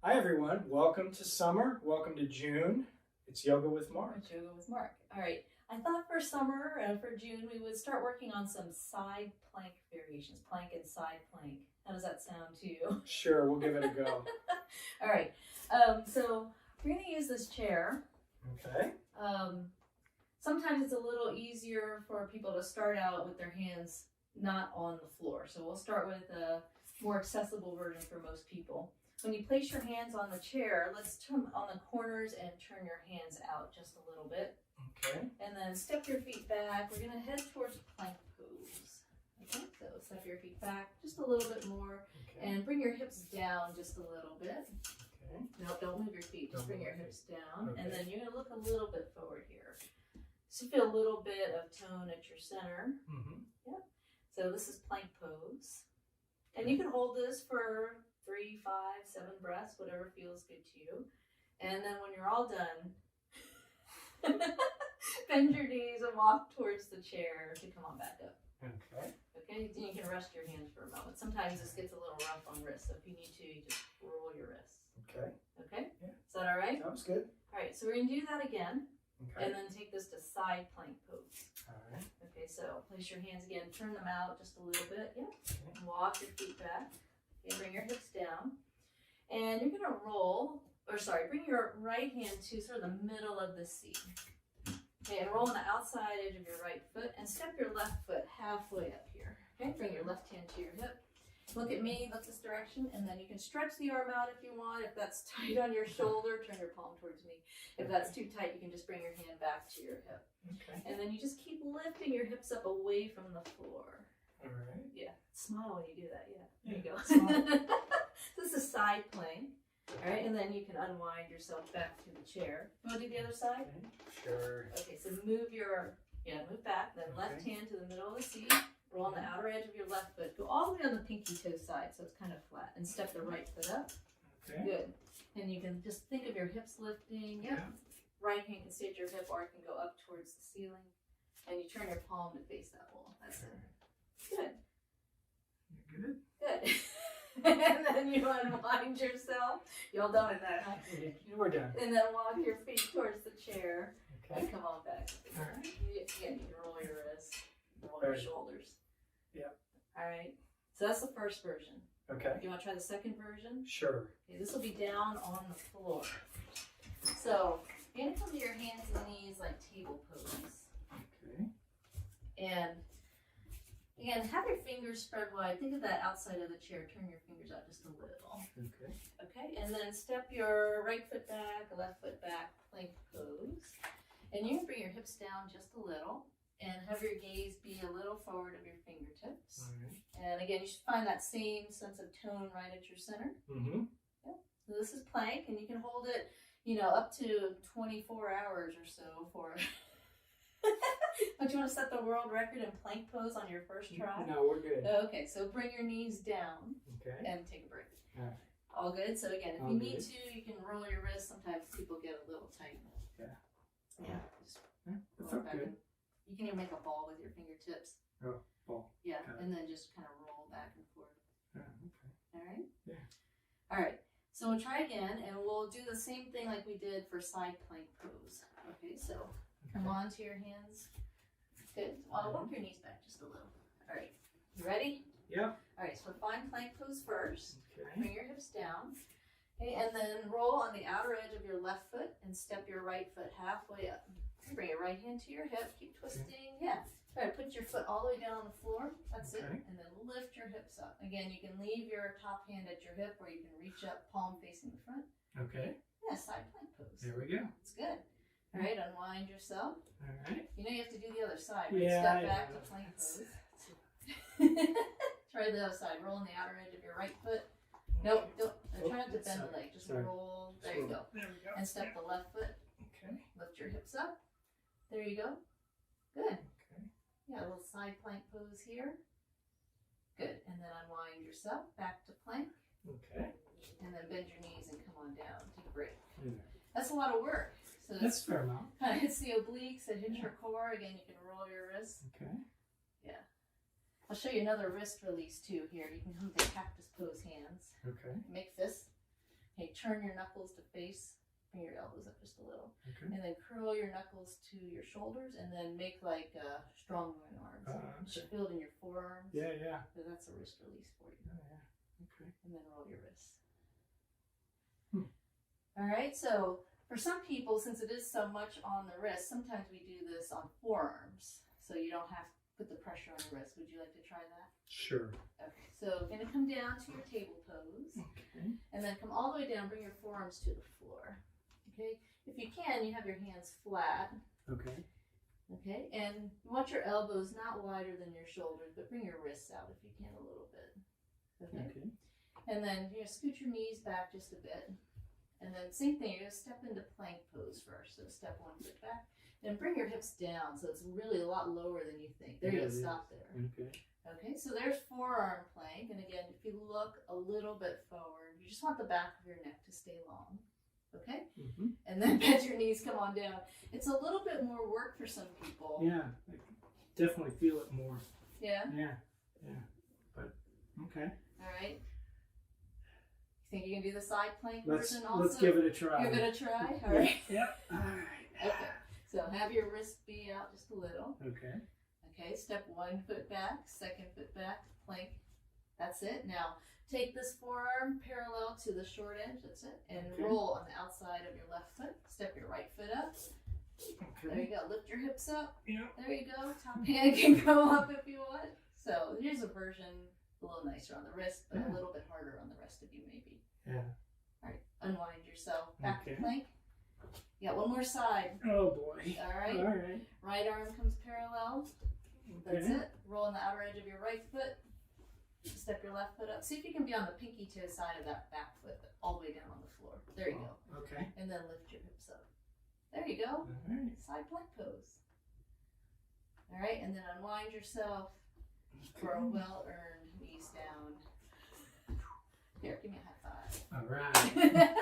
Hi everyone, welcome to summer, welcome to June. It's Yoga with Mark. It's Yoga with Mark. All right, I thought for summer and for June we would start working on some side plank variations, plank and side plank. How does that sound to you? Sure, we'll give it a go. All right, so we're going to use this chair. Okay. Sometimes it's a little easier for people to start out with their hands not on the floor. So we'll start with a more accessible version for most people. When you place your hands on the chair, let's turn on the corners and turn your hands out just a little bit. Okay. And then step your feet back. We're going to head towards plank pose. Okay, so step your feet back just a little bit more. Okay. And bring your hips down just a little bit. Okay. No, don't move your feet. Just bring your hips down. Okay. And then you're going to look a little bit forward here. So you feel a little bit of tone at your center. Mm-hmm. Yep. So this is plank pose. And you can hold this for 3, 5, 7 breaths, whatever feels good to you. And then when you're all done, bend your knees and walk towards the chair to come on back up. Okay. Okay, you can rest your hands for a moment. Sometimes this gets a little rough on wrists, so if you need to, you just roll your wrists. Okay. Okay? Yeah. Is that all right? That was good. All right, so we're going to do that again, Okay. and then take this to side plank pose. All right. Okay, so place your hands again, turn them out just a little bit. Yep. Okay. Walk your feet back. Okay, bring your hips down. And you're going to bring your right hand to sort of the middle of the seat. Okay, and roll on the outside edge of your right foot and step your left foot halfway up here. Okay, bring your left hand to your hip. Look at me, look this direction, and then you can stretch the arm out if you want. If that's tight on your shoulder, turn your palm towards me. If that's too tight, you can just bring your hand back to your hip. Okay. And then you just keep lifting your hips up away from the floor. All right. Yeah, smile when you do that, yeah. There you go. Smile. This is side plank. All right, and then you can unwind yourself back to the chair. You want to do the other side? Okay. Sure. Okay, so move back, then left Okay. hand to the middle of the seat, roll on the outer edge of your left foot, go all the way on the pinky toe side so it's kind of flat, and step the right foot up. Okay. Good. And you can just think of your hips lifting. Yep. Yeah. Right hand can stay at your hip, or it can go up towards the ceiling, and you turn your palm to face that wall. That's All it. right. Good. You good? Good. And then you unwind yourself. You all done with that, huh? We're done. And then walk your feet towards the chair Okay. and come on back. All right. Again, you can roll your wrists, roll All your right. shoulders. Yep. All right. So that's the first version. Okay. Do you want to try the second version? Sure. Okay, this will be down on the floor. So you're going to come to your hands and knees like table pose. Okay. And again, have your fingers spread wide. Think of that outside of the chair. Turn your fingers out just a little. Okay. Okay, and then step your right foot back, left foot back, plank pose. And you can bring your hips down just a little and have your gaze be a little forward of your fingertips. All right. And again, you should find that same sense of tone right at your center. Mm-hmm. So this is plank, and you can hold it, up to 24 hours or so for Don't you want to set the world record in plank pose on your first try? No, we're good. Okay, so bring your knees down Okay. and take a break. All right. All good? So again, if All you need good. to, you can roll your wrists. Sometimes people get a little tight. Yeah. Yeah. Just Yeah, that roll felt back good. and- You can even make a ball with your fingertips. Oh, ball. Yeah, Got it. and then just kind of roll back and forth. Yeah, okay. All right? Yeah. All right. So we'll try again, and we'll do the same thing like we did for side plank pose. Okay, so come on to your hands. Good. I'll walk your knees back just a little. All right. You ready? Yep. All right, so find plank pose first. Okay. Bring your hips down. Okay, and then roll on the outer edge of your left foot and step your right foot halfway up. Bring your right hand to your hip. Keep twisting. Yeah. Try to put your foot all the way down on the floor. That's it. Okay. And then lift your hips up. Again, you can leave your top hand at your hip, or you can reach up, palm facing the front. Okay. Yeah, side plank pose. There we go. It's good. All right, unwind yourself. All right. You know you have to do the other side. Right? Yeah, Step I back know. to plank That's- pose. Try the other side. Roll on the outer edge of your right foot. Nope, don't. Try not to bend the leg. Just Sorry. roll. There you go. There we go. And step the left foot. Okay. Lift your hips up. There you go. Good. Okay. Yeah, a little side plank pose here. Good. And then unwind yourself back to plank. Okay. And then bend your knees and come on down. Take a break. Yeah. That's a lot of work. So That's a fair amount. kind of hits the obliques, it hits your core. Again, you can roll your wrists. Okay. I'll show you another wrist release too here. You can come to cactus pose hands. Okay. Make fists. Okay, turn your knuckles to face. Bring your elbows up just a little. Okay. And then curl your knuckles to your shoulders and then make like strongman arms. You should feel it in your forearms. Yeah, yeah. So that's a wrist release for you. Yeah, yeah. Okay. And then roll your wrists. Hmm. All right, so for some people, since it is so much on the wrist, sometimes we do this on forearms. So you don't have to put the pressure on the wrist. Would you like to try that? Sure. Okay, so you're gonna come down to your table pose. Okay. And then come all the way down, bring your forearms to the floor. Okay, if you can, you have your hands flat. Okay. Okay, and you want your elbows not wider than your shoulders, but bring your wrists out if you can a little bit. Okay, Okay. and then you're gonna scoot your knees back just a bit. And then same thing, you're gonna step into plank pose first. So step 1 foot back, and bring your hips down so it's really a lot lower than you think. There you go, stop there. Okay. Okay, so there's forearm plank, and again, if you look a little bit forward, you just want the back of your neck to stay long. Okay, and then bend your knees, come on down. It's a little bit more work for some people. Yeah, I definitely feel it more. Yeah. Yeah, yeah. But okay. All right. You think you can do the side plank Let's version also? let's give it a try. Give it a try. All right. Yep. All right. Okay. So have your wrist be out just a little. Okay. Okay. Step 1 foot back, 2nd foot back, plank. That's it. Now take this forearm parallel to the short edge. That's it. And roll on the outside of your left foot. Step your right foot up. Okay. There you go. Lift your hips up. Yeah. There you go. Top hand can go up if you want. So here's a version a little nicer on the wrist, but a little bit harder on the rest of you maybe. Yeah. All right. Unwind yourself. Back to Okay. plank. You got one more side. Oh boy. All right. All right. Right arm comes parallel. That's Okay. it. Roll on the outer edge of your right foot. Step your left foot up. See if you can be on the pinky toe side of that back foot, but all the way down on the floor. There you go. Okay. And then lift your hips up. There you go. All right. Side plank pose. All right, and then unwind yourself for a well-earned knees down. Here, give me a high five. All right.